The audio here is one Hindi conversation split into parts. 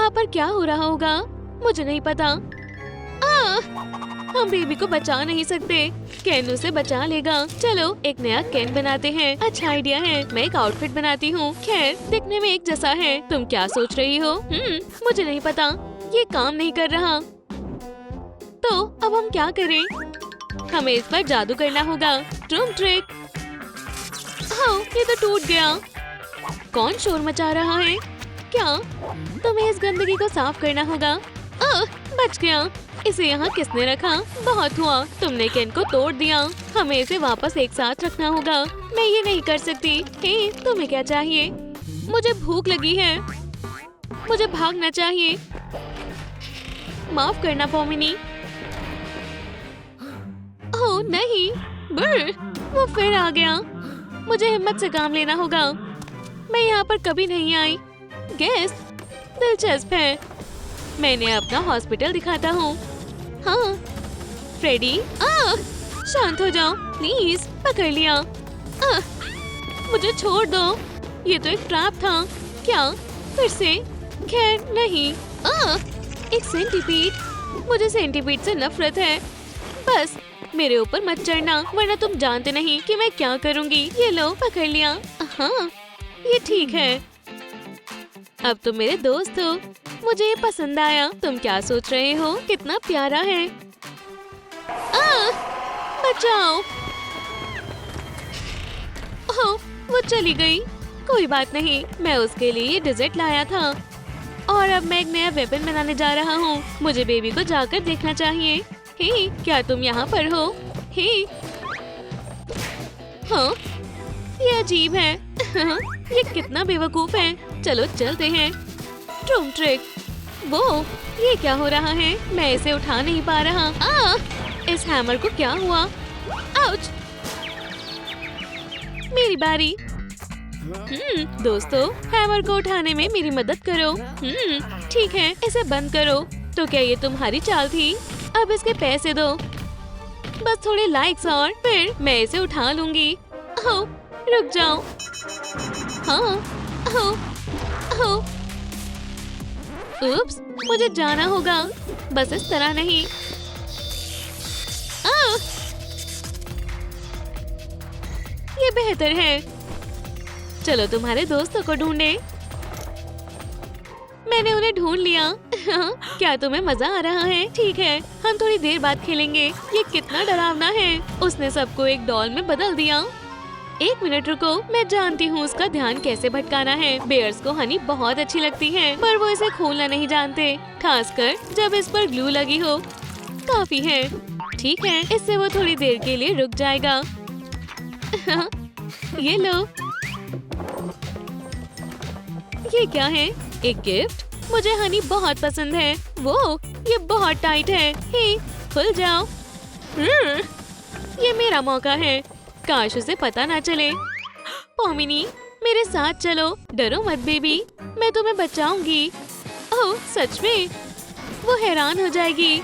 वहाँ पर क्या हो रहा होगा मुझे नहीं पता। हम बेबी को बचा नहीं सकते, केन उसे बचा लेगा। चलो एक नया केन बनाते हैं। अच्छा आइडिया है, मैं एक आउटफिट बनाती हूँ। खैर दिखने में एक जैसा है। तुम क्या सोच रही हो? मुझे नहीं पता, ये काम नहीं कर रहा। तो अब हम क्या करें? हमें इस पर जादू करना होगा। ट्रूम ट्रिक। हाँ ये तो टूट गया। कौन शोर मचा रहा है? क्या? तुम्हें इस गंदगी को साफ करना होगा। बच गया। इसे यहाँ किसने रखा? बहुत हुआ, तुमने केन को तोड़ दिया। हमें इसे वापस एक साथ रखना होगा। मैं ये नहीं कर सकती। हे, तुम्हें क्या चाहिए? मुझे भूख लगी है, मुझे भागना चाहिए। माफ करना पॉमिनी। ओह नहीं, वो फिर आ गया। मुझे हिम्मत से काम लेना होगा। मैं यहाँ पर कभी नहीं आई। गेस दिलचस्प है। मैंने अपना हॉस्पिटल दिखाता हूँ। हाँ फ्रेडी, शांत हो जाओ प्लीज। पकड़ लिया। मुझे छोड़ दो, ये तो एक ट्रैप था। क्या फिर से? खैर नहीं। एक सेंटीपीड। मुझे सेंटीपीड से नफरत है। बस मेरे ऊपर मत चढ़ना, वरना तुम जानते नहीं कि मैं क्या करूँगी। ये लो पकड़ लिया। हाँ ये ठीक है। अब तुम मेरे दोस्त हो। मुझे ये पसंद आया। तुम क्या सोच रहे हो? कितना प्यारा है। बचाओ। ओह वो चली गई। कोई बात नहीं, मैं उसके लिए ये डिजर्ट लाया था। और अब मैं एक नया वेपन बनाने जा रहा हूँ। मुझे बेबी को जाकर देखना चाहिए। हे, क्या तुम यहाँ पर हो? हे, हाँ ये अजीब है। ये कितना बेवकूफ है। चलो चलते हैं। ट्रूम ट्रिक। वो ये क्या हो रहा है? मैं इसे उठा नहीं पा रहा। इस हैमर को क्या हुआ? आउच! मेरी बारी। दोस्तों हैमर को उठाने में मेरी मदद करो। ठीक है, इसे बंद करो। तो क्या ये तुम्हारी चाल थी? अब इसके पैसे दो। बस थोड़े लाइक्स और फिर मैं इसे उठा लूंगी। ओह रुक जाओ। हाँ उप्स, मुझे जाना होगा। बस इस तरह नहीं। ये बेहतर है। चलो तुम्हारे दोस्तों को ढूंढे। मैंने उन्हें ढूंढ लिया। क्या तुम्हें मजा आ रहा है? ठीक है, हम थोड़ी देर बाद खेलेंगे। ये कितना डरावना है। उसने सबको एक डॉल में बदल दिया। एक मिनट रुको, मैं जानती हूँ उसका ध्यान कैसे भटकाना है। बेयर्स को हनी बहुत अच्छी लगती है, पर वो इसे खोलना नहीं जानते, खासकर जब इस पर ग्लू लगी हो। काफी है। ठीक है, इससे वो थोड़ी देर के लिए रुक जाएगा। ये लो। ये क्या है? एक गिफ्ट। मुझे हनी बहुत पसंद है। वो ये बहुत टाइट है। हे, खुल जाओ। ये मेरा मौका है। काश उसे पता ना चले। पॉमिनी मेरे साथ चलो। डरो मत बेबी, मैं तुम्हें बचाऊंगी। ओह सच में? वो हैरान हो जाएगी।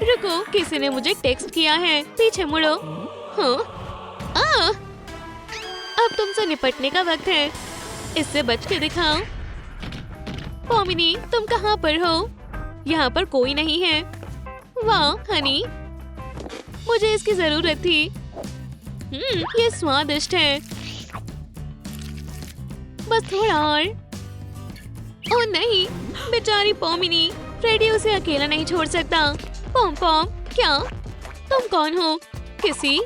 रुको, किसी ने मुझे टेक्स्ट किया है। पीछे मुड़ो। हाँ अब तुमसे निपटने का वक्त है। इससे बच के दिखाओ। पॉमिनी तुम कहाँ पर हो? यहाँ पर कोई नहीं है। वाह हनी, मुझे इसकी जरूरत थी। ये स्वादिष्ट है। बस थोड़ा और। ओह नहीं, बेचारी पॉमिनी। फ्रेडी उसे अकेला नहीं छोड़ सकता। पॉम पॉम, क्या तुम कौन हो? किसी?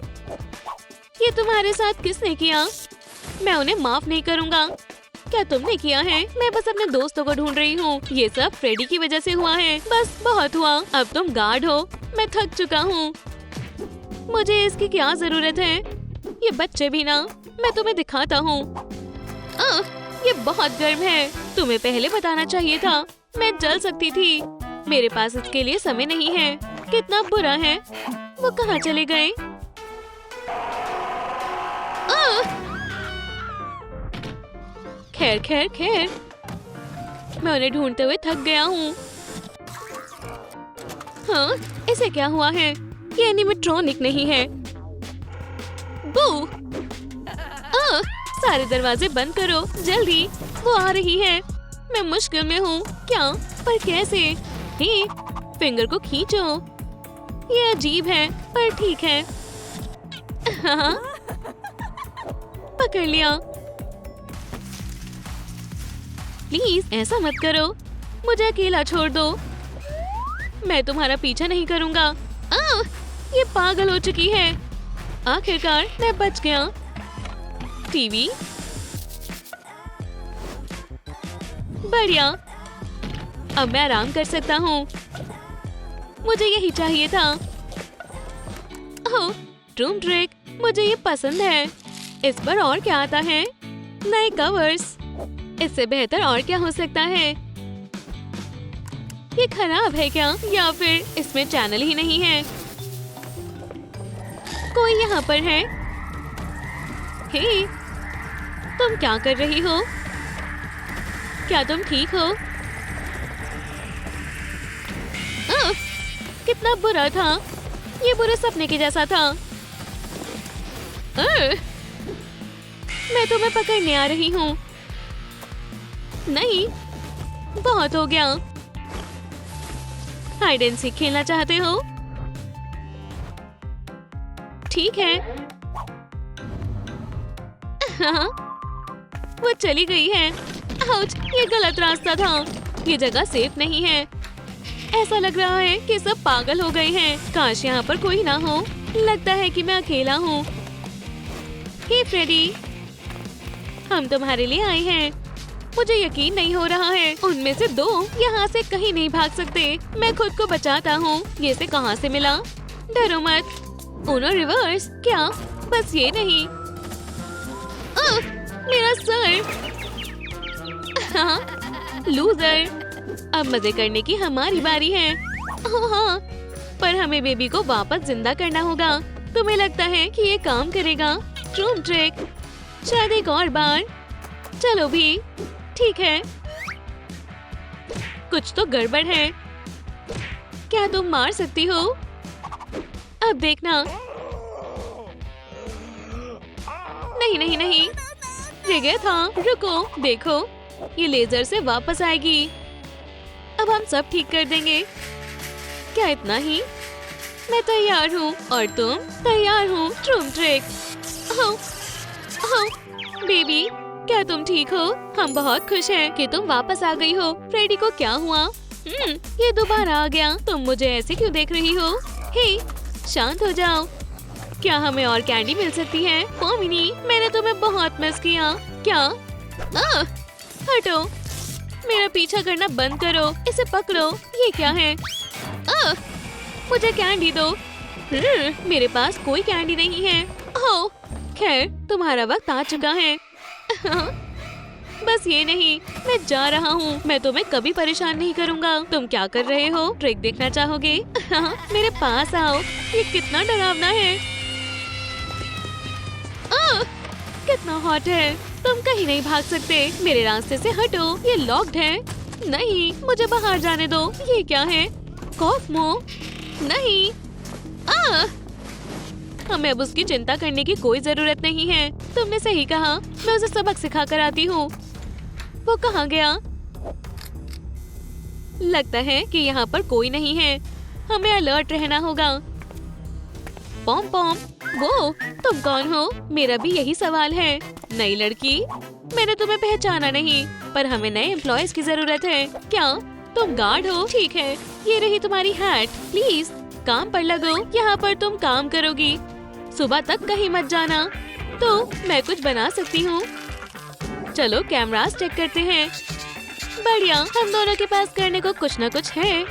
ये तुम्हारे साथ किसने किया? मैं उन्हें माफ नहीं करूँगा। क्या तुमने किया है? मैं बस अपने दोस्तों को ढूंढ रही हूँ। ये सब फ्रेडी की वजह से हुआ है। बस बहुत हुआ। अब तुम गार्ड हो। मैं थक चुका हूँ। मुझे इसकी क्या जरूरत है? ये बच्चे भी ना। मैं तुम्हें दिखाता हूँ। ये बहुत गर्म है। तुम्हें पहले बताना चाहिए था। मैं जल सकती थी। मेरे पास इसके लिए समय नहीं है। कितना बुरा है। वो कहाँ चले गए? खैर खैर खैर, मैं उन्हें ढूंढते हुए थक गया हूँ। हाँ, इसे क्या हुआ है? ये एनिमेट्रॉनिक नहीं है। बू! सारे दरवाजे बंद करो, जल्दी। वो आ रही है। मैं मुश्किल में हूँ। क्या? पर कैसे? हे, फिंगर को खींचो। ये अजीब है पर ठीक है। हाँ, पकड़ लिया। प्लीज ऐसा मत करो, मुझे अकेला छोड़ दो। मैं तुम्हारा पीछा नहीं करूँगा। ये पागल हो चुकी है। आखिरकार मैं बच गया। टीवी बढ़िया, अब मैं आराम कर सकता हूँ। मुझे यही चाहिए था। ओह, रूम ट्रिक, मुझे ये पसंद है। इस पर और क्या आता है? नए कवर्स। इससे बेहतर और क्या हो सकता है? ये खराब है क्या? या फिर इसमें चैनल ही नहीं है? कोई यहाँ पर है? हे, तुम क्या कर रही हो? क्या तुम ठीक हो? कितना बुरा था। ये बुरे सपने के जैसा था। मैं तुम्हें पकड़ने आ रही हूँ। नहीं, बहुत हो गया। हाइड एंड सीक खेलना चाहते हो? ठीक है। हाँ, वो चली गई है। आउच, ये गलत रास्ता था। ये जगह सेफ नहीं है। ऐसा लग रहा है कि सब पागल हो गए हैं। काश यहाँ पर कोई ना हो। लगता है कि मैं अकेला हूँ। हे फ्रेडी, हम तुम्हारे लिए आए हैं। मुझे यकीन नहीं हो रहा है उनमें से दो यहाँ से कहीं नहीं भाग सकते। मैं खुद को बचाता हूँ। ये से कहाँ से मिला? डरो मत। उनो रिवर्स। क्या? बस ये नहीं। मेरा सर। हाँ, लूजर। अब मजे करने की हमारी बारी है। ओह हाँ, पर हमें बेबी को वापस जिंदा करना होगा। तुम्हें लगता है कि ये काम करेगा? रूम ट्रिक, शायद एक और बार। चलो भी, ठीक है। कुछ तो गड़बड़ है। क्या तुम मार सकती हो? अब देखना। नहीं नहीं नहीं, जगह था। रुको, देखो, ये लेजर से वापस आएगी। अब हम सब ठीक कर देंगे। क्या इतना ही? मैं तैयार हूँ और तुम? तैयार हूँ। Room trick. Oh, oh, baby, क्या तुम ठीक हो? हम बहुत खुश हैं कि तुम वापस आ गई हो। फ्रेडी को क्या हुआ? ये दोबारा आ गया। तुम मुझे ऐसे क्यों देख रही हो? हे, शांत हो जाओ। क्या हमें और कैंडी मिल सकती है? मोमिनी, मैंने तुम्हें बहुत मिस किया। क्या? हटो, मेरा पीछा करना बंद करो। इसे पकड़ो। ये क्या है? मुझे कैंडी दो। मेरे पास कोई कैंडी नहीं है। ओह, खैर, तुम्हारा वक्त आ चुका है। बस ये नहीं, मैं जा रहा हूँ। मैं तुम्हें कभी परेशान नहीं करूँगा। तुम क्या कर रहे हो? ट्रिक देखना चाहोगे? मेरे पास आओ। ये कितना डरावना है। कितना हॉट है। तुम कहीं नहीं भाग सकते। मेरे रास्ते से हटो। ये लॉक्ड है। नहीं, मुझे बाहर जाने दो। ये क्या है? कॉफमो? नहीं। हमें अब उसकी चिंता करने की कोई जरूरत नहीं है। तुमने सही कहा। मैं उसे सबक सिखा कर आती हूँ। वो कहाँ गया? लगता है कि यहाँ पर कोई नहीं है। हमें अलर्ट रहना होगा। पॉम पॉम, वो तुम कौन हो? मेरा भी यही सवाल है। नई लड़की, मैंने तुम्हें पहचाना नहीं, पर हमें नए एम्प्लॉयज की जरूरत है। क्या तुम गार्ड हो? ठीक है, ये रही तुम्हारी हैट। प्लीज काम पर लगो। यहाँ पर तुम काम करोगी। सुबह तक कहीं मत जाना। तो मैं कुछ बना सकती हूँ। चलो कैमरास चेक करते हैं। बढ़िया, हम दोनों के पास करने को कुछ न कुछ है।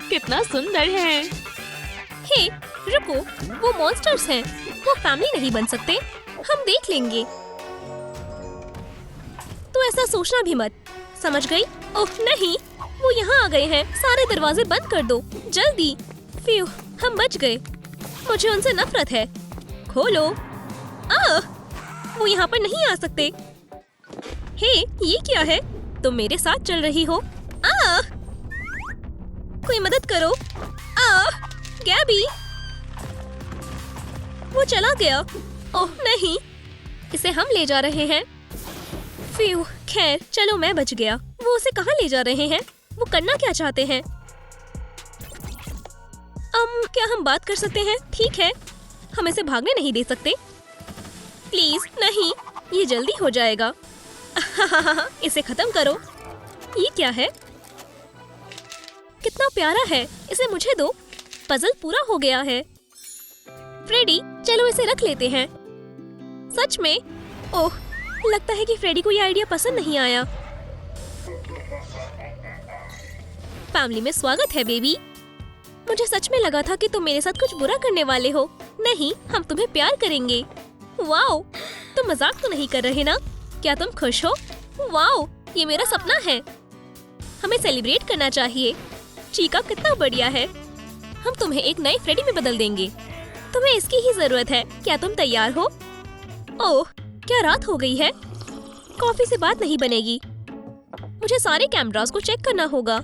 कितना सुंदर है। हे, रुको, वो मॉन्स्टर्स हैं। वो फैमिली नहीं बन सकते। हम देख लेंगे। तो ऐसा सोचना भी मत, समझ गई? ओह नहीं, वो यहाँ आ गए हैं। सारे दरवाजे बंद कर दो, जल्दी। फ्यू, हम बच गए। मुझे उनसे नफरत है। खोलो। वो यहाँ पर नहीं आ सकते। हे, ये क्या है? तुम मेरे साथ चल रही हो? कोई मदद करो। गैबी, वो चला गया। ओह नहीं, इसे हम ले जा रहे हैं। फ्यू, खैर चलो, मैं बच गया। वो उसे कहाँ ले जा रहे हैं? वो करना क्या चाहते हैं? क्या हम बात कर सकते हैं? ठीक है, हम इसे भागने नहीं दे सकते। प्लीज नहीं, ये जल्दी हो जाएगा। इसे खत्म करो। ये क्या है? कितना प्यारा है, इसे मुझे दो। पजल पूरा हो गया है। फ्रेडी, चलो इसे रख लेते हैं। सच में? ओह, लगता है कि फ्रेडी को ये आइडिया पसंद नहीं आया। फैमिली में स्वागत है बेबी। मुझे सच में लगा था कि तुम मेरे साथ कुछ बुरा करने वाले हो। नहीं, हम तुम्हें प्यार करेंगे। वाओ, तुम मजाक तो नहीं कर रहे ना? क्या तुम खुश हो? वाओ, ये मेरा सपना है। हमें सेलिब्रेट करना चाहिए। चीका कितना बढ़िया है। हम तुम्हें एक नए फ्रेडी में बदल देंगे। तुम्हें इसकी ही जरूरत है। क्या तुम तैयार हो? ओह, क्या रात हो गई है? कॉफी से बात नहीं बनेगी। मुझे सारे कैमरास को चेक करना होगा।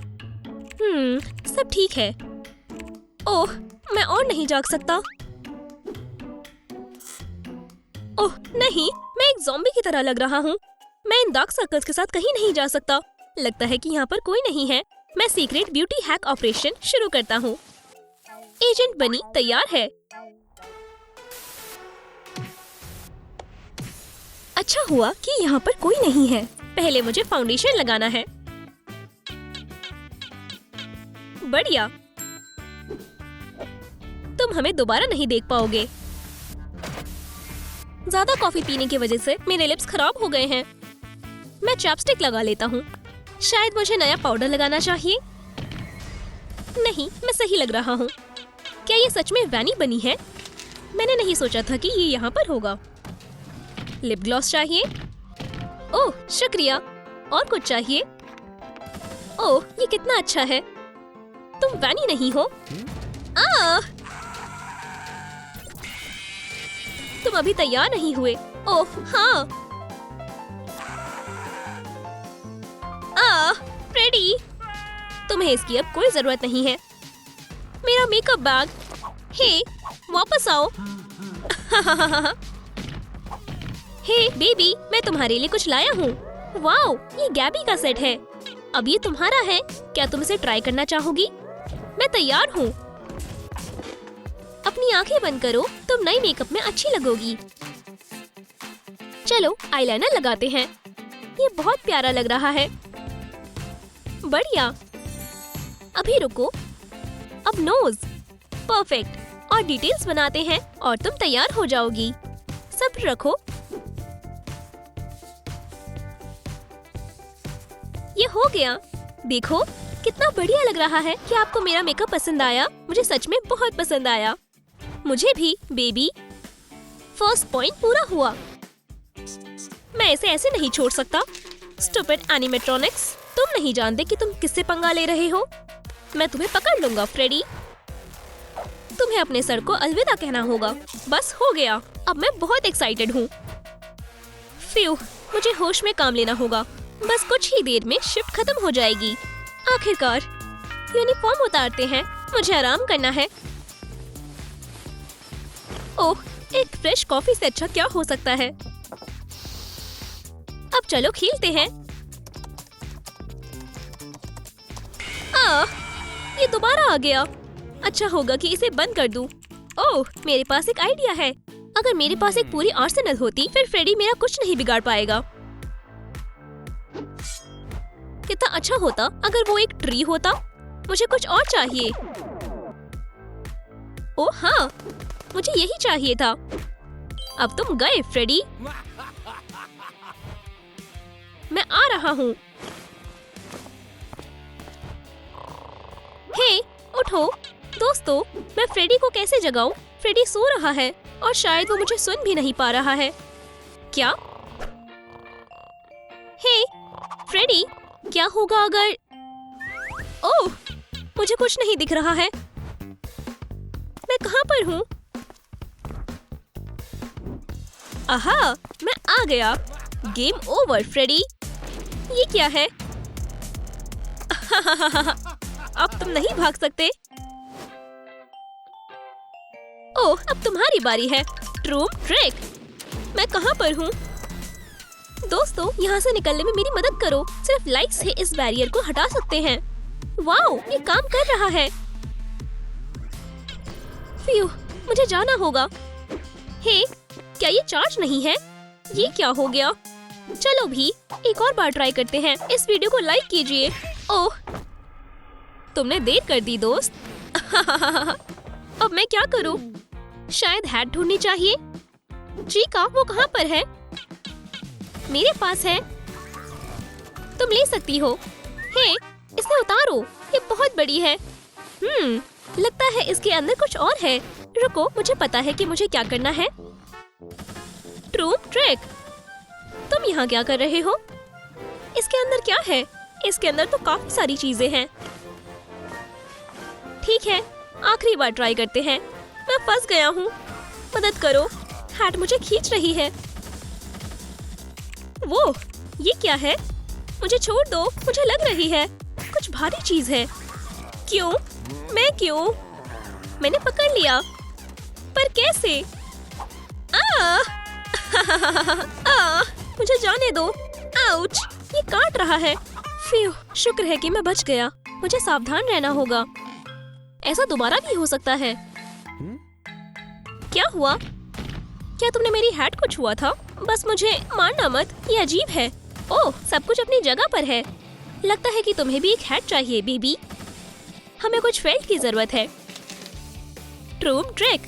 सब ठीक है। ओह, मैं और नहीं जाग सकता। ओह नहीं, मैं एक ज़ॉम्बी की तरह लग रहा हूँ। मैं इन डार्क सर्कल्स के साथ कहीं नहीं जा सकता। लगता है कि यहाँ पर कोई नहीं है। मैं सीक्रेट ब्यूटी हैक ऑपरेशन शुरू करता हूँ। एजेंट बनी तैयार है। अच्छा हुआ कि यहाँ पर कोई नहीं है। पहले मुझे फाउंडेशन लगाना है। बढ़िया। तुम हमें दोबारा नहीं देख पाओगे। ज्यादा कॉफी पीने की वजह से मेरे लिप्स खराब हो गए हैं। मैं चैपस्टिक लगा लेता हूँ। शायद मुझे नया पाउडर लगाना चाहिए। नहीं, मैं सही लग रहा हूँ। क्या ये सच में वैनी बनी है? मैंने नहीं सोचा था कि ये यहाँ पर होगा। लिप ग्लॉस चाहिए। ओह, शुक्रिया। और कुछ चाहिए? ओह, ये कितना अच्छा है। तुम वैनी नहीं हो? तुम अभी तैयार नहीं हुए। ओह हाँ। फ्रेडी, तुम्हें इसकी अब कोई जरूरत नहीं है। मेरा मेकअप बैग। हे, वापस आओ। हे बेबी, मैं तुम्हारे लिए कुछ लाया हूँ। वाओ, ये गैबी का सेट है। अब ये तुम्हारा है। क्या तुम इसे ट्राई करना चाहोगी? मैं तैयार हूँ। अपनी आंखें बंद करो, तुम नई मेकअप में अच्छी लगोगी। चलो आईलाइनर लगाते हैं। ये बहुत प्यारा लग रहा है। बढ़िया। अभी रुको। अब नोज। परफेक्ट। और डिटेल्स बनाते हैं और तुम तैयार हो जाओगी। सब्र रखो। ये हो गया। देखो कितना बढ़िया लग रहा है। क्या आपको मेरा मेकअप पसंद आया? मुझे सच में बहुत पसंद आया। मुझे भी बेबी। फर्स्ट पॉइंट पूरा हुआ। मैं इसे ऐसे नहीं छोड़ सकता। स्टूपिड एनिमेट्रॉनिक्स, तुम नहीं जानते कि तुम किससे पंगा ले रहे हो। मैं तुम्हें पकड़ लूंगा फ्रेडी। तुम्हें अपने सर को अलविदा कहना होगा। बस हो गया। अब मैं बहुत एक्साइटेड हूँ। फ्यू, मुझे होश में काम लेना होगा। बस कुछ ही देर में शिफ्ट खत्म हो जाएगी। आखिरकार यूनिफॉर्म उतारते हैं। मुझे आराम करना है। ओह, एक फ्रेश कॉफी से अच्छा क्या हो सकता है। अब चलो खेलते हैं। ये दोबारा आ गया। अच्छा होगा कि इसे बंद कर दूं। ओह, मेरे पास एक आइडिया है। अगर मेरे पास एक पूरी आर्सेनल होती, फिर फ्रेडी मेरा कुछ नहीं बिगाड़ पाएगा। कितना अच्छा होता अगर वो एक ट्री होता। मुझे कुछ और चाहिए। ओह हाँ, मुझे यही चाहिए था। अब तुम गए फ्रेडी। मैं आ रहा हूँ। हे, उठो। दोस्तों, मैं फ्रेडी को कैसे जगाऊं? फ्रेडी सो रहा है और शायद वो मुझे सुन भी नहीं पा रहा है। क्या? हे, फ्रेडी, क्या होगा अगर... ओह, मुझे कुछ नहीं दिख रहा है। मैं कहाँ पर हूँ? आहा, मैं आ गया। Game over Freddy. ये क्या है? अब तुम नहीं भाग सकते। ओह, अब तुम्हारी बारी है। ट्रूम ट्रिक। मैं कहाँ पर हूँ? दोस्तों, यहाँ से निकलने में मेरी मदद करो। सिर्फ लाइट से इस बैरियर को हटा सकते हैं। वाओ, ये काम कर रहा है। फ्यू, मुझे जाना होगा। हे, क्या ये चार्ज नहीं है? ये क्या हो गया? चलो भी एक और बार ट्राई करते हैं। इस वीडियो को लाइक कीजिए। ओह, तुमने देर कर दी दोस्त। अब मैं क्या करूं? शायद हैट ढूंढनी चाहिए। चीका, वो कहाँ पर है? मेरे पास है। तुम ले सकती हो। हे, इसे उतारो, ये बहुत बड़ी है। लगता है इसके अंदर कुछ और है। रुको, मुझे पता है कि मुझे क्या करना है। ट्रू ट्रिक, तुम यहाँ क्या कर रहे हो? इसके अंदर क्या है? इसके अंदर तो काफी सारी चीजें हैं। ठीक है, आखिरी बार ट्राई करते हैं। मैं फंस गया हूँ, मदद करो। हैट मुझे खींच रही है। वो, ये क्या है? मुझे छोड़ दो, मुझे लग रही है कुछ भारी चीज है। क्यों? मैं क्यों? मैंने पकड़ लिया, पर कैसे? मुझे जाने दो। आउच, ये काट रहा है। फ्यू, शुक्र है कि मैं बच गया। मुझे सावधान रहना होगा। ऐसा दोबारा भी हो सकता है। क्या हुआ? क्या तुमने मेरी हैट को छुआ था? बस मुझे मारना मत, ये अजीब है। ओह, सब कुछ अपनी जगह पर है। लगता है कि तुम्हें भी एक हैट चाहिए बेबी। हमें कुछ फेल्ट की जरूरत है। ट्रू ट्रिक,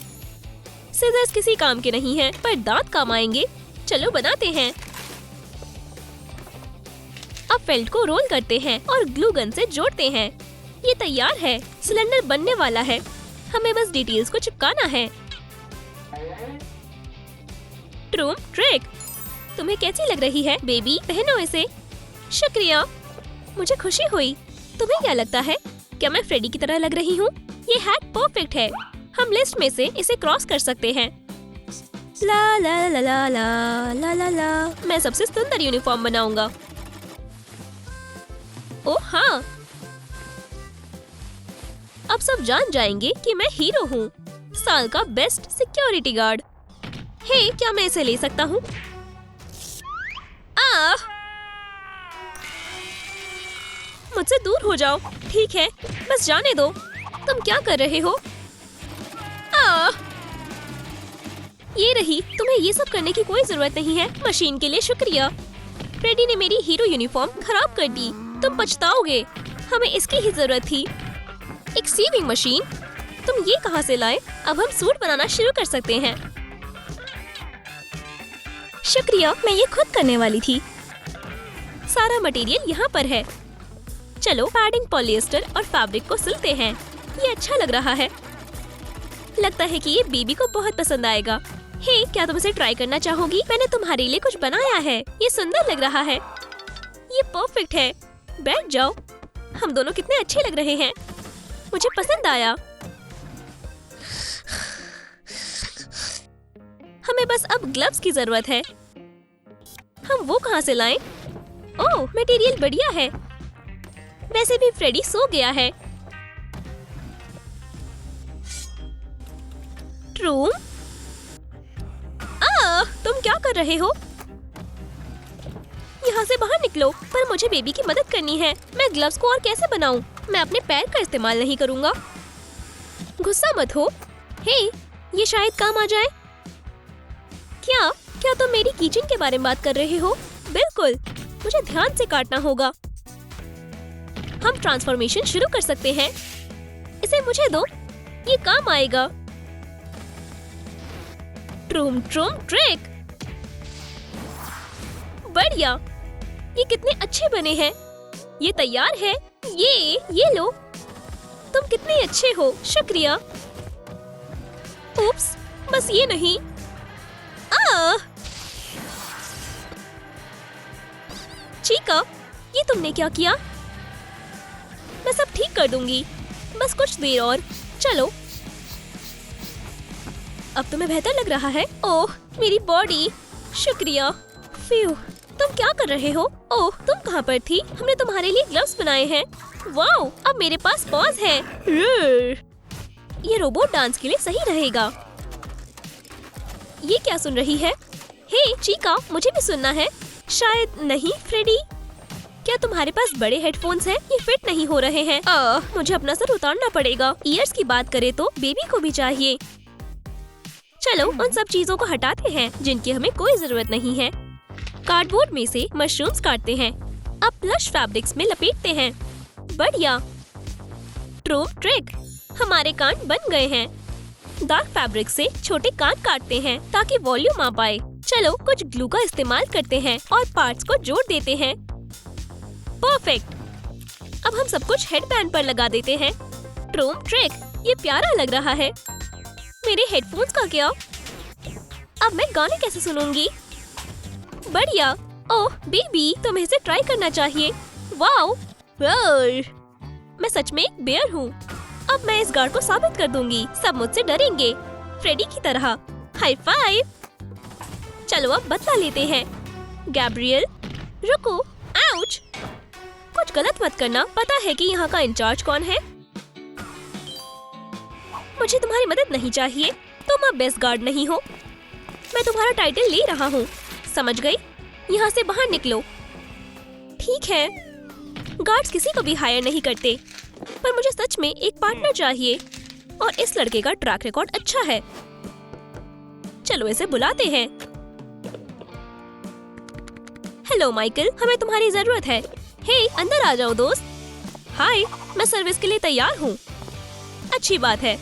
सीजर्स किसी काम के नहीं हैं, पर दांत काम आएंगे। चलो बनाते हैं। अब फेल्ट को रोल करते हैं और ग्लू गन से जोड़ते हैं। ये तैयार है, सिलेंडर बनने वाला है। हमें बस डिटेल्स को चिपकाना है। ट्रू ट्रिक, तुम्हें कैसी लग रही है बेबी? पहनो इसे। शुक्रिया, मुझे खुशी हुई। तुम्हें क्या लगता है? क्या मैं फ्रेडी की तरह लग रही हूँ? ये हैट परफेक्ट है। हम लिस्ट में से इसे क्रॉस कर सकते हैं। ला ला ला ला ला ला ला ला। मैं सबसे सुंदर यूनिफॉर्म बनाऊंगा। ओह हाँ, अब सब जान जाएंगे कि मैं हीरो हूँ, साल का बेस्ट सिक्योरिटी गार्ड। हे, क्या मैं इसे ले सकता हूँ? मुझसे दूर हो जाओ। ठीक है, बस जाने दो। तुम क्या कर रहे हो? ये रही। तुम्हें ये सब करने की कोई जरूरत नहीं है। मशीन के लिए शुक्रिया। फ्रेडी ने मेरी हीरो यूनिफॉर्म खराब कर दी। तुम पछताओगे। हमें इसकी ही जरूरत थी। एक सीविंग मशीन? तुम ये कहाँ से लाए? अब हम सूट बनाना शुरू कर सकते हैं। शुक्रिया, मैं ये खुद करने वाली थी। सारा मटेरियल यहाँ पर है। चलो पैडिंग, पॉलिएस्टर और फैब्रिक को सिलते हैं। ये अच्छा लग रहा है। लगता है कि ये बेबी को बहुत पसंद आएगा। हे, क्या तुम इसे ट्राई करना चाहोगी? मैंने तुम्हारे लिए कुछ बनाया है। ये सुंदर लग रहा है। ये परफेक्ट है। बैठ जाओ। हम दोनों कितने अच्छे लग रहे हैं। मुझे पसंद आया। हमें बस अब ग्लव्स की जरूरत है। हम वो कहाँ से लाएं? ओह, मटेरियल बढ़िया है। वैसे भी फ्रेडी सो गया है। ट्रू, तुम क्या कर रहे हो? यहाँ से बाहर निकलो। पर मुझे बेबी की मदद करनी है। मैं ग्लव्स को और कैसे बनाऊं? मैं अपने पैर का इस्तेमाल नहीं करूंगा। गुस्सा मत हो। हे, ये शायद काम आ जाए। क्या तुम मेरी किचन के बारे में बात कर रहे हो? बिल्कुल, मुझे ध्यान से काटना होगा। हम ट्रांसफॉर्मेशन शुरू कर सकते हैं। इसे मुझे दो, ये काम आएगा। ट्रूम ट्रूम ट्रिक, बढ़िया। ये कितने अच्छे बने हैं। ये तैयार है। ये लो। तुम कितने अच्छे हो। शुक्रिया। उप्स, बस ये नहीं। चीका, ये तुमने क्या किया? मैं सब ठीक कर दूंगी। बस कुछ देर और। चलो। अब तुम्हें बेहतर लग रहा है? ओह, मेरी बॉडी। शुक्रिया। फ्यू, तुम क्या कर रहे हो? ओह, तुम कहाँ पर थी? हमने तुम्हारे लिए ग्लव्स बनाए हैं। वाओ, अब मेरे पास पॉज है। ये रोबोट डांस के लिए सही रहेगा। ये क्या सुन रही है? हे चीका, मुझे भी सुनना है। शायद नहीं। फ्रेडी, क्या तुम्हारे पास बड़े हेडफोन्स हैं? ये फिट नहीं हो रहे हैं। मुझे अपना सर उतारना पड़ेगा। ईयर्स की बात करें तो बेबी को भी चाहिए। चलो उन सब चीजों को हटाते हैं जिनकी हमें कोई जरूरत नहीं है। कार्डबोर्ड में से मशरूम्स काटते हैं। अब प्लश फैब्रिक्स में लपेटते हैं। बढ़िया। ट्रू ट्रिक, हमारे कान बन गए हैं। डार्क फैब्रिक से छोटे कान काटते हैं ताकि वॉल्यूम आ पाए। चलो कुछ ग्लू का इस्तेमाल करते हैं और पार्ट्स को जोड़ देते हैं। परफेक्ट। अब हम सब कुछ हेडबैंड पर लगा देते हैं। ट्रू ट्रिक, ये प्यारा लग रहा है। मेरे हेडफोन्स का क्या? अब मैं गाने कैसे सुनूंगी? बढ़िया। ओह बेबी, तुम्हें इसे ट्राई करना चाहिए। वाओ, मैं सच में एक बेयर हूँ। अब मैं इस गार्ड को साबित कर दूंगी। सब मुझसे डरेंगे, फ्रेडी की तरह। High five. चलो अब बदला लेते हैं। गैब्रियल, रुको। आउच, कुछ गलत मत करना। पता है कि यहाँ का इंचार्ज कौन है? मुझे तुम्हारी मदद नहीं चाहिए। तुम अब बेस्ट गार्ड नहीं हो। मैं तुम्हारा टाइटल ले रहा हूँ, समझ गई? यहाँ से बाहर निकलो। ठीक है। गार्ड्स किसी को भी हायर नहीं करते, पर मुझे सच में एक पार्टनर चाहिए और इस लड़के का ट्रैक रिकॉर्ड अच्छा है। चलो इसे बुलाते हैं। हेलो माइकल, हमें तुम्हारी जरूरत है। हे, अंदर आ जाओ दोस्त। हाय, मैं सर्विस के लिए तैयार हूँ। अच्छी बात है।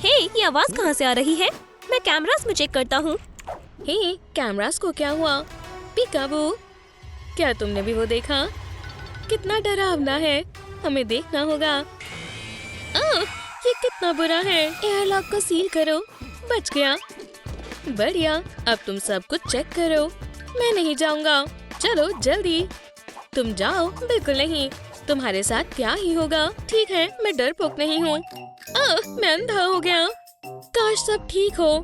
हे, ये आवाज कहाँ से आ रही है? मैं कैमरास में चेक करता हूँ। हे, कैमरास को क्या हुआ? पीकाबू, क्या तुमने भी वो देखा? कितना डरावना है। हमें देखना होगा। ये कितना बुरा है। एयरलॉक को सील करो। बच गया। बढ़िया। अब तुम सब कुछ चेक करो। मैं नहीं जाऊंगा। चलो जल्दी। तुम जाओ। बिल्कुल नहीं, तुम्हारे साथ क्या ही होगा। ठीक है, मैं डरपोक नहीं हूँ। मैं अंधा हो गया। काश सब ठीक हो।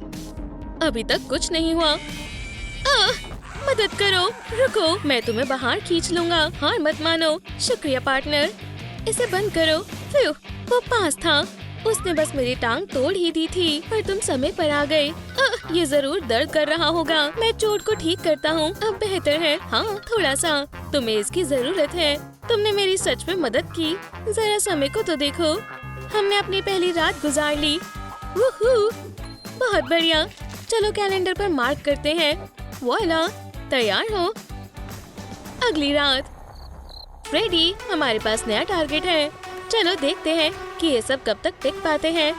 अभी तक कुछ नहीं हुआ। मदद करो। रुको, मैं तुम्हें बाहर खींच लूंगा। हार मत मानो। शुक्रिया पार्टनर। इसे बंद करो। फ्यू, वो पास था। उसने बस मेरी टांग तोड़ ही दी थी, पर तुम समय पर आ गए। ये जरूर दर्द कर रहा होगा। मैं चोट को ठीक करता हूँ। अब बेहतर है। हाँ, थोड़ा सा। तुम्हें इसकी जरूरत है। तुमने मेरी सच में मदद की। जरा समय को तो देखो। हमने अपनी पहली रात गुजार ली। वूहू, बहुत बढ़िया। चलो कैलेंडर पर मार्क करते हैं। वॉला, तैयार हो? अगली रात। फ्रेडी, हमारे पास नया टारगेट है। चलो देखते हैं कि ये सब कब तक टिक पाते हैं।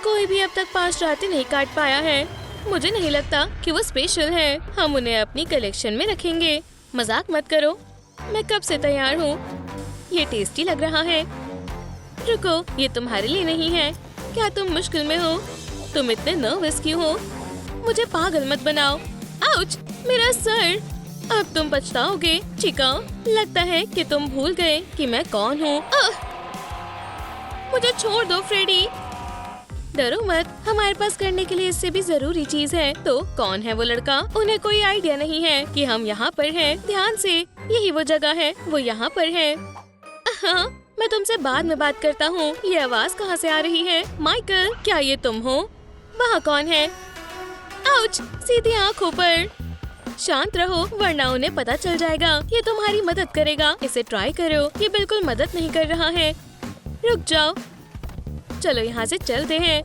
कोई भी अब तक 5 रातें नहीं काट पाया है। मुझे नहीं लगता कि वो स्पेशल है। हम उन्हें अपनी कलेक्शन में रखेंगे। मजाक मत करो। मैं कब से तैयार हूँ। ये टेस्टी लग रहा है। रुको, ये तुम्हारे लिए नहीं है। क्या तुम मुश्किल में हो? तुम इतने नर्वस क्यों हो? मुझे पागल मत बनाओ। आउच, मेरा सर। अब तुम पछताओगे। चिका, लगता है कि तुम भूल गए कि मैं कौन हूँ। मुझे छोड़ दो फ्रेडी। डरो मत, हमारे पास करने के लिए इससे भी जरूरी चीज है। तो कौन है वो लड़का? उन्हें कोई आइडिया नहीं है कि हम यहाँ पर हैं। ध्यान से, यही वो जगह है। वो यहाँ पर है। हाँ, मैं तुमसे बाद में बात करता हूँ। ये आवाज कहाँ से आ रही है? माइकल, क्या ये तुम हो? वहाँ कौन है? आउच, सीधी आँखों पर। शांत रहो, वरना उन्हें पता चल जाएगा। ये तुम्हारी मदद करेगा। इसे ट्राई करो। ये बिल्कुल मदद नहीं कर रहा है। रुक जाओ। चलो यहाँ से चलते हैं।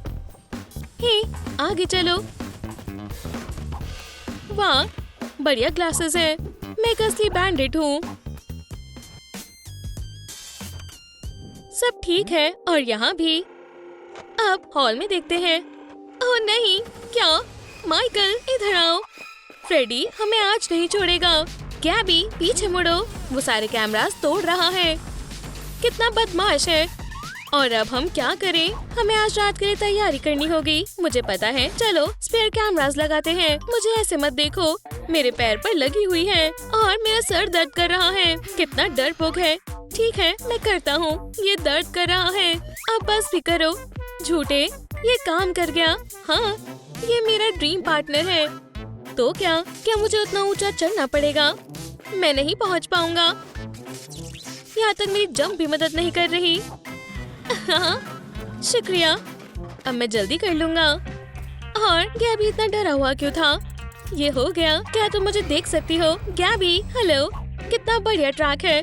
हे, आगे चलो। वाह, बढ़िया ग्लासेस हैं। मैं एक असली बैंडिट हूँ। सब ठीक है और यहाँ भी। अब हॉल में देखते हैं। ओह नहीं, क्या? माइकल, इधर आओ। फ्रेडी हमें आज नहीं छोड़ेगा। गैबी, पीछे मुड़ो। वो सारे कैमरास तोड़ रहा है। कितना बदमाश है। और अब हम क्या करें? हमें आज रात के लिए तैयारी करनी होगी। मुझे पता है। चलो स्पेयर कैमरास लगाते हैं। मुझे ऐसे मत देखो। मेरे पैर पर लगी हुई है और मेरा सर दर्द कर रहा है। कितना डरपोक है। ठीक है, मैं करता हूँ। ये दर्द कर रहा है। अब बस भी करो। झूठे, ये काम कर गया। हाँ, ये मेरा ड्रीम पार्टनर है। तो क्या मुझे उतना ऊंचा चढ़ना पड़ेगा? मैं नहीं पहुँच पाऊंगा। यहाँ तक मेरी जंप भी मदद नहीं कर रही। शुक्रिया। अब मैं जल्दी कर लूंगा। और गैबी इतना डरा हुआ क्यों था? ये हो गया। क्या तुम मुझे देख सकती हो? गैबी, हेलो। कितना बढ़िया ट्रैक है।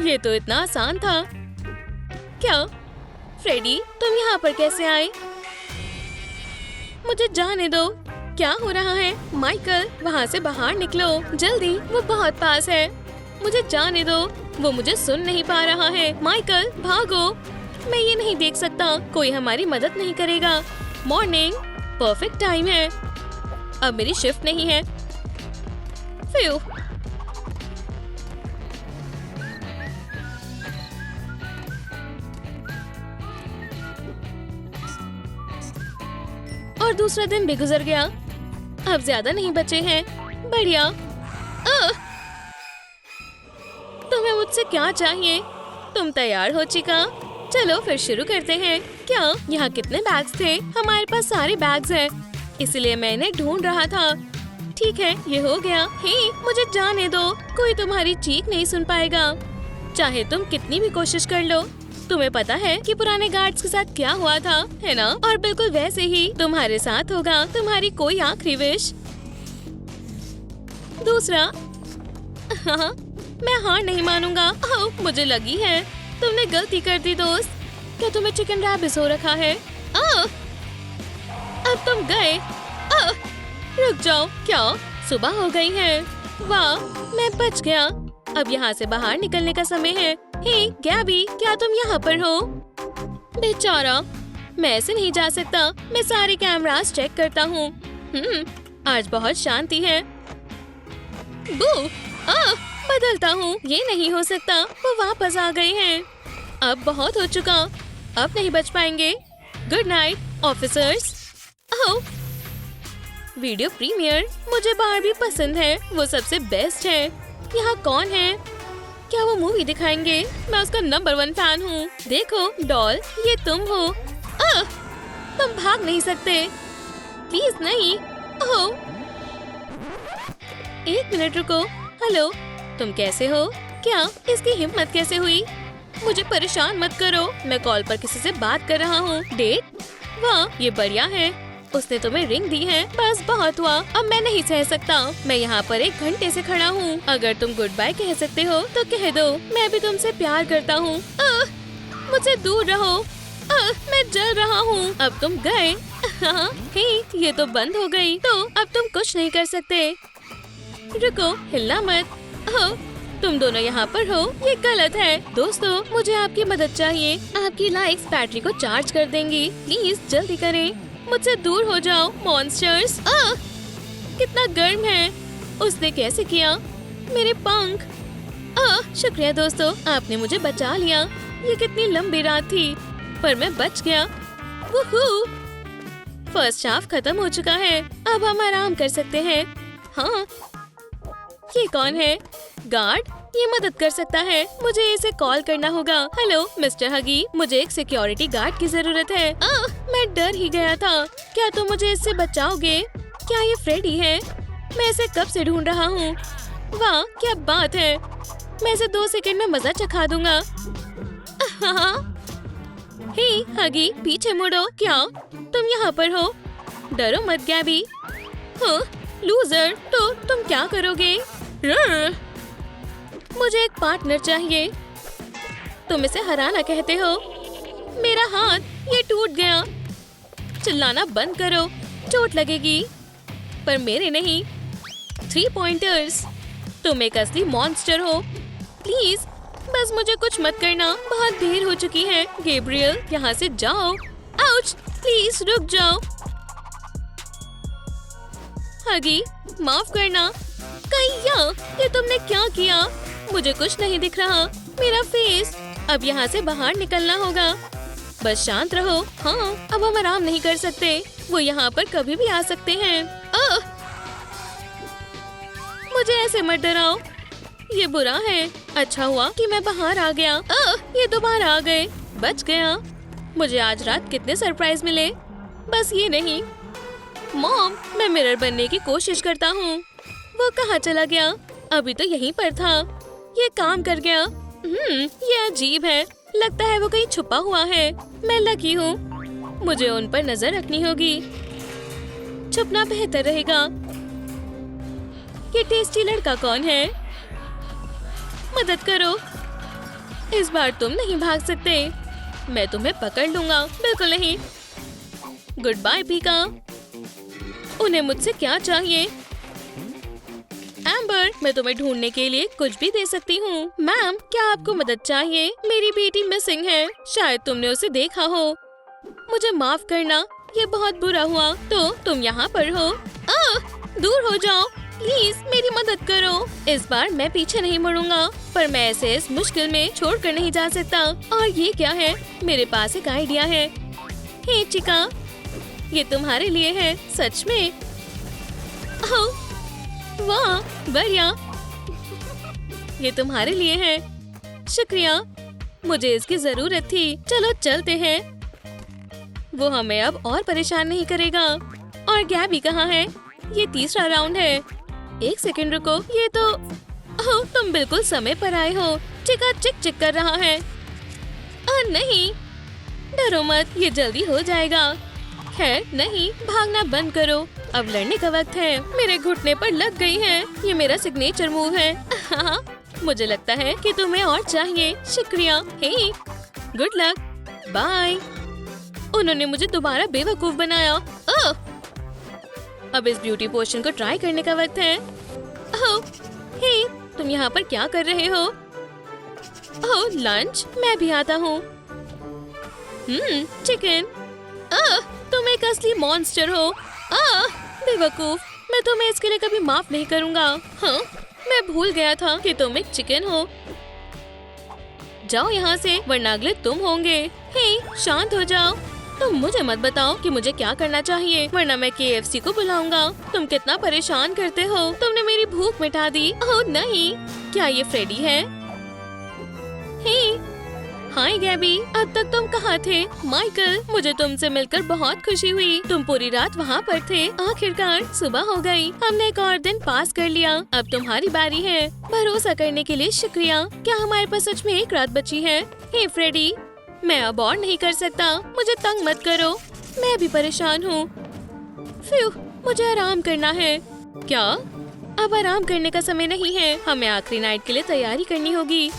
ये तो इतना आसान था। क्या फ्रेडी, तुम यहाँ पर कैसे आए? मुझे जाने दो। क्या हो रहा है? माइकल, वहाँ से बाहर निकलो जल्दी, वो बहुत पास है। मुझे जाने दो, वो मुझे सुन नहीं पा रहा है। माइकल, भागो। मैं ये नहीं देख सकता, कोई हमारी मदद नहीं करेगा। मॉर्निंग, परफेक्ट टाइम है। अब मेरी शिफ्ट नहीं है। फ्यू। और दूसरा दिन भी गुजर गया। अब ज्यादा नहीं बचे हैं। बढ़िया। तुम्हें मुझसे क्या चाहिए? तुम तैयार हो चिका? चलो फिर शुरू करते हैं। क्या यहाँ कितने बैग्स थे? हमारे पास सारे बैग्स हैं, इसलिए मैं इन्हें ढूंढ रहा था। ठीक है, ये हो गया। हे, मुझे जाने दो, कोई तुम्हारी चीख नहीं सुन पाएगा, चाहे तुम कितनी भी कोशिश कर लो। तुम्हें पता है कि पुराने गार्ड्स के साथ क्या हुआ था, है ना? और बिल्कुल वैसे ही तुम्हारे साथ होगा। तुम्हारी कोई आखिरी विश? दूसरा। हाँ, मैं हार नहीं मानूंगा। मुझे लगी है तुमने गलती कर दी दोस्त। क्या तुम्हें चिकन रैबिस हो रखा है? अब तुम गए। रुक जाओ। क्या सुबह हो गई है? वाह, मैं बच गया। अब यहाँ से बाहर निकलने का समय है। हे गैबी, क्या तुम यहाँ पर हो? बेचारा, मैं ऐसे नहीं जा सकता। मैं सारे कैमरास चेक करता हूँ। आज बहुत शांति है। बू, बदलता हूँ। ये नहीं हो सकता, वो वापस आ गए हैं। अब बहुत हो चुका, अब नहीं बच पाएंगे। Good night officers. Video premiere. मुझे बारबी पसंद है, वो सबसे बेस्ट है। यहाँ कौन है? क्या वो मूवी दिखाएंगे? मैं उसका नंबर 1 फैन हूँ। देखो डॉल, ये तुम हो। तुम भाग नहीं सकते, प्लीज नहीं। एक मिनट रुको। हेलो, तुम कैसे हो? क्या इसकी हिम्मत कैसे हुई? मुझे परेशान मत करो, मैं कॉल पर किसी से बात कर रहा हूँ। डेट? वाह, ये बढ़िया है। उसने तुम्हें रिंग दी है। बस बहुत हुआ, अब मैं नहीं सह सकता। मैं यहाँ पर 1 घंटे से खड़ा हूँ। अगर तुम गुड बाय कह सकते हो तो कह दो। मैं भी तुमसे प्यार करता हूँ। मुझसे दूर रहो। मैं जल रहा हूँ। अब तुम गए। हे, ये तो बंद हो गई, तो अब तुम कुछ नहीं कर सकते। रुको, हिलना मत। तुम दोनों यहाँ पर हो, ये गलत है। दोस्तों, मुझे आपकी मदद चाहिए। आपकी लाइक्स बैटरी को चार्ज कर देंगी। प्लीज जल्दी करें। मुझसे दूर हो जाओ मॉन्स्टर्स। कितना गर्म है। उसने कैसे किया? मेरे पंख। शुक्रिया दोस्तों, आपने मुझे बचा लिया। ये कितनी लंबी रात थी, पर मैं बच गया। वूहू! फर्स्ट हाफ खत्म हो चुका है, अब हम आराम कर सकते हैं। हाँ, ये कौन है? गार्ड? ये मदद कर सकता है। मुझे इसे कॉल करना होगा। हेलो मिस्टर हगी, मुझे एक सिक्योरिटी गार्ड की जरूरत है। मैं डर ही गया था। क्या तुम मुझे इससे बचाओगे? क्या ये फ्रेडी है? मैं इसे कब से ढूंढ रहा हूँ। वाह, क्या बात है। मैं इसे 2 सेकंड में मजा चखा दूंगा। हे हगी, पीछे मुड़ो। क्या तुम यहाँ पर हो? डरो मत गैबी। लूजर, तो तुम क्या करोगे? मुझे एक पार्टनर चाहिए। तुम इसे हराना कहते हो। मेरा हाथ, ये टूट गया। चिल्लाना बंद करो, चोट लगेगी। पर मेरे नहीं। 3 पॉइंटर्स। तुम एक असली मॉन्स्टर हो। प्लीज बस मुझे कुछ मत करना, बहुत देर हो चुकी है। गैब्रियल, यहाँ से जाओ। आउच, प्लीज रुक जाओ। हगी, माफ करना। कहिया, ये तुमने क्या किया? मुझे कुछ नहीं दिख रहा। मेरा फेस। अब यहाँ से बाहर निकलना होगा। बस शांत रहो। हाँ, अब हम आराम नहीं कर सकते। वो यहाँ पर कभी भी आ सकते हैं। मुझे ऐसे मत डराओ, ये बुरा है। अच्छा हुआ कि मैं बाहर आ गया। ये दोबारा आ गए। बच गया। मुझे आज रात कितने सरप्राइज मिले। बस ये नहीं। मॉम, मैं मिरर बनने की कोशिश करता हूँ। वो कहाँ चला गया? अभी तो यहीं पर था। ये काम कर गया। ये अजीब है। लगता है वो कहीं छुपा हुआ है। मैं लकी हूँ। मुझे उन पर नजर रखनी होगी। छुपना बेहतर रहेगा। ये टेस्टी लड़का कौन है? मदद करो, इस बार तुम नहीं भाग सकते, मैं तुम्हें पकड़ लूंगा। बिल्कुल नहीं। गुड बाय पीका। उन्हें मुझसे क्या चाहिए? एम्बर, मैं तुम्हें ढूंढने के लिए कुछ भी दे सकती हूँ। मैम, क्या आपको मदद चाहिए? मेरी बेटी मिसिंग है, शायद तुमने उसे देखा हो। मुझे माफ करना, ये बहुत बुरा हुआ। तो तुम यहाँ पर हो? दूर हो जाओ प्लीज, मेरी मदद करो। इस बार मैं पीछे नहीं मुड़ूंगा, पर मैं ऐसे इस मुश्किल में छोड़कर नहीं जा सकता। और ये क्या है? मेरे पास एक आइडिया है। हे चिका, ये तुम्हारे लिए है। सच में? ओह वाह, बढ़िया। ये तुम्हारे लिए है। शुक्रिया, मुझे इसकी जरूरत थी। चलो चलते हैं, वो हमें अब और परेशान नहीं करेगा। और गैबी कहाँ है? ये तीसरा राउंड है। एक सेकंड रुको, ये तो ओह, तुम बिल्कुल समय पर आए हो। चिका चिक चिक कर रहा है। नहीं, डरो मत, ये जल्दी हो जाएगा। खैर नहीं, भागना बंद करो, अब लड़ने का वक्त है। मेरे घुटने पर लग गई है। ये मेरा सिग्नेचर मूव है। मुझे लगता है कि तुम्हें और चाहिए। शुक्रिया। हे, गुड लक, बाय। उन्होंने मुझे दोबारा बेवकूफ बनाया। ओह, अब इस ब्यूटी पोशन को ट्राई करने का वक्त है। ओह, हे, तुम यहाँ पर क्या कर रहे हो? ओह, लंच, मैं भी आता हूँ। चिकन। तुम एक असली मॉन्स्टर हो। बेवकूफ, मैं तुम्हें इसके लिए कभी माफ नहीं करूँगा। हाँ, मैं भूल गया था कि तुम एक चिकन हो। जाओ यहाँ से, वरना अगले तुम होंगे। हे, शांत हो जाओ। तुम मुझे मत बताओ कि मुझे क्या करना चाहिए, वरना मैं KFC को बुलाऊंगा। तुम कितना परेशान करते हो। तुमने मेरी भूख मिटा दी। ओह नहीं, क्या ये फ्रेडी है? हे, हाय गैबी, अब तक तुम कहाँ थे? माइकल, मुझे तुमसे मिलकर बहुत खुशी हुई। तुम पूरी रात वहाँ पर थे। आखिरकार सुबह हो गई, हमने एक और दिन पास कर लिया। अब तुम्हारी बारी है। भरोसा करने के लिए शुक्रिया। क्या हमारे पास सच में एक रात बची है? हे फ्रेडी, मैं अब और नहीं कर सकता। मुझे तंग मत करो, मैं भी परेशान हूँ। फ्यू, मुझे आराम करना है। क्या? अब आराम करने का समय नहीं है, हमें आखिरी नाइट के लिए तैयारी करनी होगी।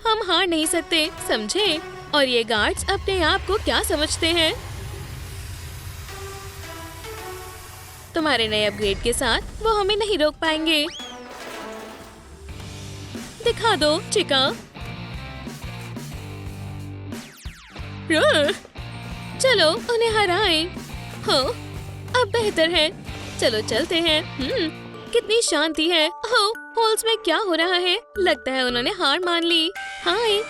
हम हार नहीं सकते, समझे? और ये गार्ड्स अपने आप को क्या समझते हैं? तुम्हारे नए अपग्रेड के साथ वो हमें नहीं रोक पाएंगे। दिखा दो चिका। चलो उन्हें हराएं। हो, अब बेहतर है। चलो चलते हैं। कितनी शांति है। हो, होल्स में क्या हो रहा है? लगता है उन्होंने हार मान ली। हाय।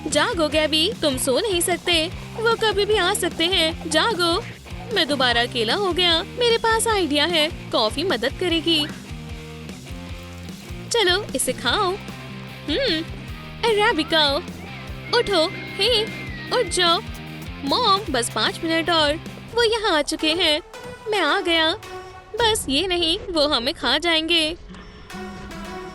जागो गैबी, तुम सो नहीं सकते। वो कभी भी आ सकते हैं। जागो। मैं दोबारा अकेला हो गया। मेरे पास आइडिया है, कॉफी मदद करेगी। चलो इसे खाओ। अरेबिका, उठो। हे, उठ जाओ। मॉम, बस 5 मिनट और। वो यहाँ आ चुके हैं। मैं आ गया। बस ये नहीं, वो हमें खा जाएंगे।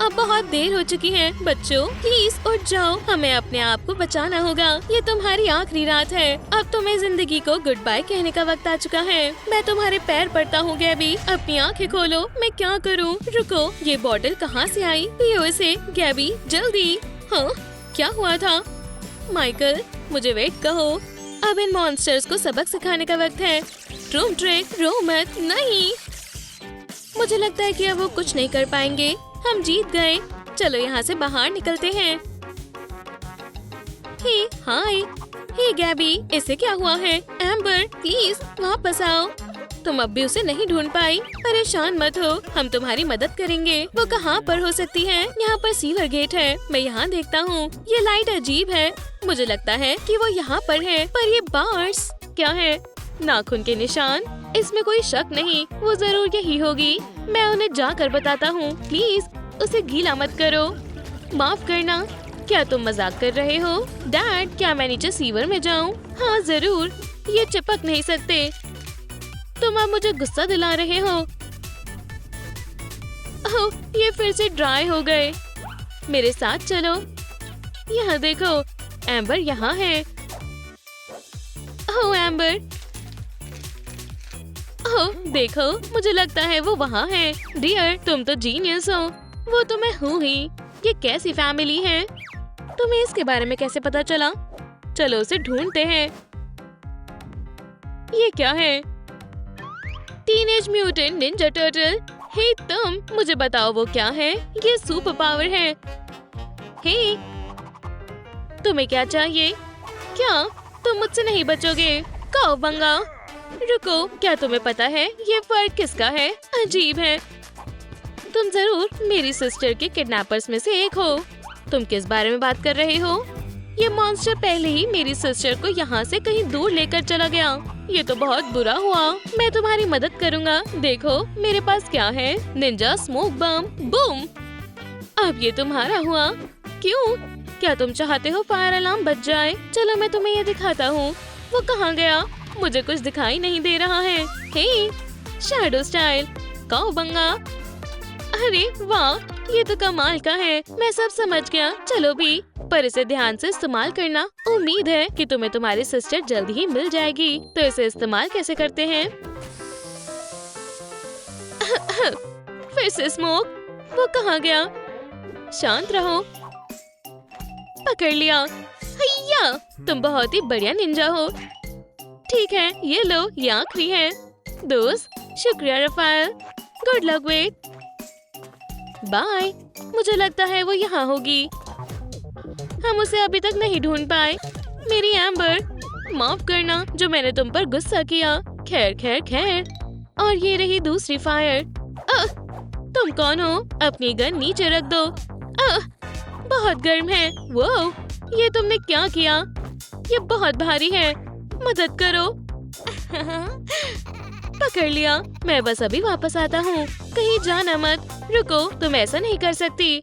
अब बहुत देर हो चुकी है। बच्चों प्लीज उठ जाओ, हमें अपने आप को बचाना होगा। ये तुम्हारी आखिरी रात है। अब तुम्हें जिंदगी को गुड बाय कहने का वक्त आ चुका है। मैं तुम्हारे पैर पड़ता हूँ गैबी, अपनी आंखें खोलो। मैं क्या करूँ? रुको, ये बॉटल कहाँ से आई? पियो इसे गैबी, जल्दी। हाँ, क्या हुआ था? माइकल, मुझे वेट कहो। अब इन मॉन्स्टर्स को सबक सिखाने का वक्त है। ट्रूम ट्रिक, रो मत। नहीं, मुझे लगता है कि अब वो कुछ नहीं कर पाएंगे। हम जीत गए। चलो यहाँ से बाहर निकलते हैं। हे, हाय। हे गैबी, इसे क्या हुआ है? एम्बर, प्लीज वापस आओ। तुम अब भी उसे नहीं ढूंढ पाई। परेशान मत हो, हम तुम्हारी मदद करेंगे। वो कहाँ पर हो सकती है? यहाँ पर सीवर गेट है। मैं यहाँ देखता हूँ। ये लाइट अजीब है। मुझे लगता है कि वो यहाँ पर है। पर ये बार्स क्या है? नाखून के निशान। इसमें कोई शक नहीं, वो जरूर यही होगी। मैं उन्हें जाकर बताता हूँ। प्लीज उसे गीला मत करो। माफ करना। क्या तुम मजाक कर रहे हो? डैड, क्या मैं नीचे सीवर में जाऊँ? हाँ जरूर, ये चिपक नहीं सकते। तुम अब मुझे गुस्सा दिला रहे हो। ओह, ये फिर से ड्राई हो गए। मेरे साथ चलो। यहाँ देखो, एम्बर यहाँ है। ओह एम्बर, ओह देखो, मुझे लगता है वो वहाँ है। डियर, तुम तो जीनियस हो। वो तो मैं हूँ ही। ये कैसी फैमिली है? तुम्हें इसके बारे में कैसे पता चला? चलो उसे ढूंढते हैं। ये क्या है? Teenage mutant ninja turtle. Hey तुम, मुझे बताओ वो क्या है? ये सुपर पावर है। हे, तुम्हें क्या चाहिए? क्या तुम मुझसे नहीं बचोगे? काओबंगा, रुको, क्या तुम्हें पता है ये फर्क किसका है? अजीब है। तुम जरूर मेरी सिस्टर के किडनैपर्स में से एक हो। तुम किस बारे में बात कर रहे हो? ये मॉन्स्टर पहले ही मेरी सिस्टर को यहाँ से कहीं दूर लेकर चला गया। ये तो बहुत बुरा हुआ। मैं तुम्हारी मदद करूँगा। देखो मेरे पास क्या है, निंजा स्मोक बम। बूम! अब ये तुम्हारा हुआ। क्यों? क्या तुम चाहते हो फायर अलार्म बज जाए? चलो मैं तुम्हें ये दिखाता हूँ। वो कहाँ गया? मुझे कुछ दिखाई नहीं दे रहा है। हे, शैडो स्टाइल, काओबंगा। अरे वाह, ये तो कमाल का है। मैं सब समझ गया। चलो भी, पर इसे ध्यान से इस्तेमाल करना। उम्मीद है कि तुम्हें तुम्हारी सिस्टर जल्द ही मिल जाएगी। तो इसे इस्तेमाल कैसे करते हैं? फिर से स्मोक। वो कहाँ गया? शांत रहो। पकड़ लिया। हैया, तुम बहुत ही बढ़िया निंजा हो। ठीक है, ये लो, ये आखिरी है। दोस्त, शुक्रिया Raphael. Good luck wait. Bye. मुझे लगता है वो यहाँ होगी। हम उसे अभी तक नहीं ढूंढ पाए। मेरी एम्बर, माफ करना जो मैंने तुम पर गुस्सा किया। खैर खैर खैर। और ये रही दूसरी फायर। तुम कौन हो? अपनी गन नीचे रख दो। बहुत गर्म है। वो, ये तुमने क्या किया? ये बहुत भारी है। मदद करो। पकड़ लिया। मैं बस अभी वापस आता हूँ। कहीं जाना मत। रुको, तुम ऐसा नहीं कर सकती।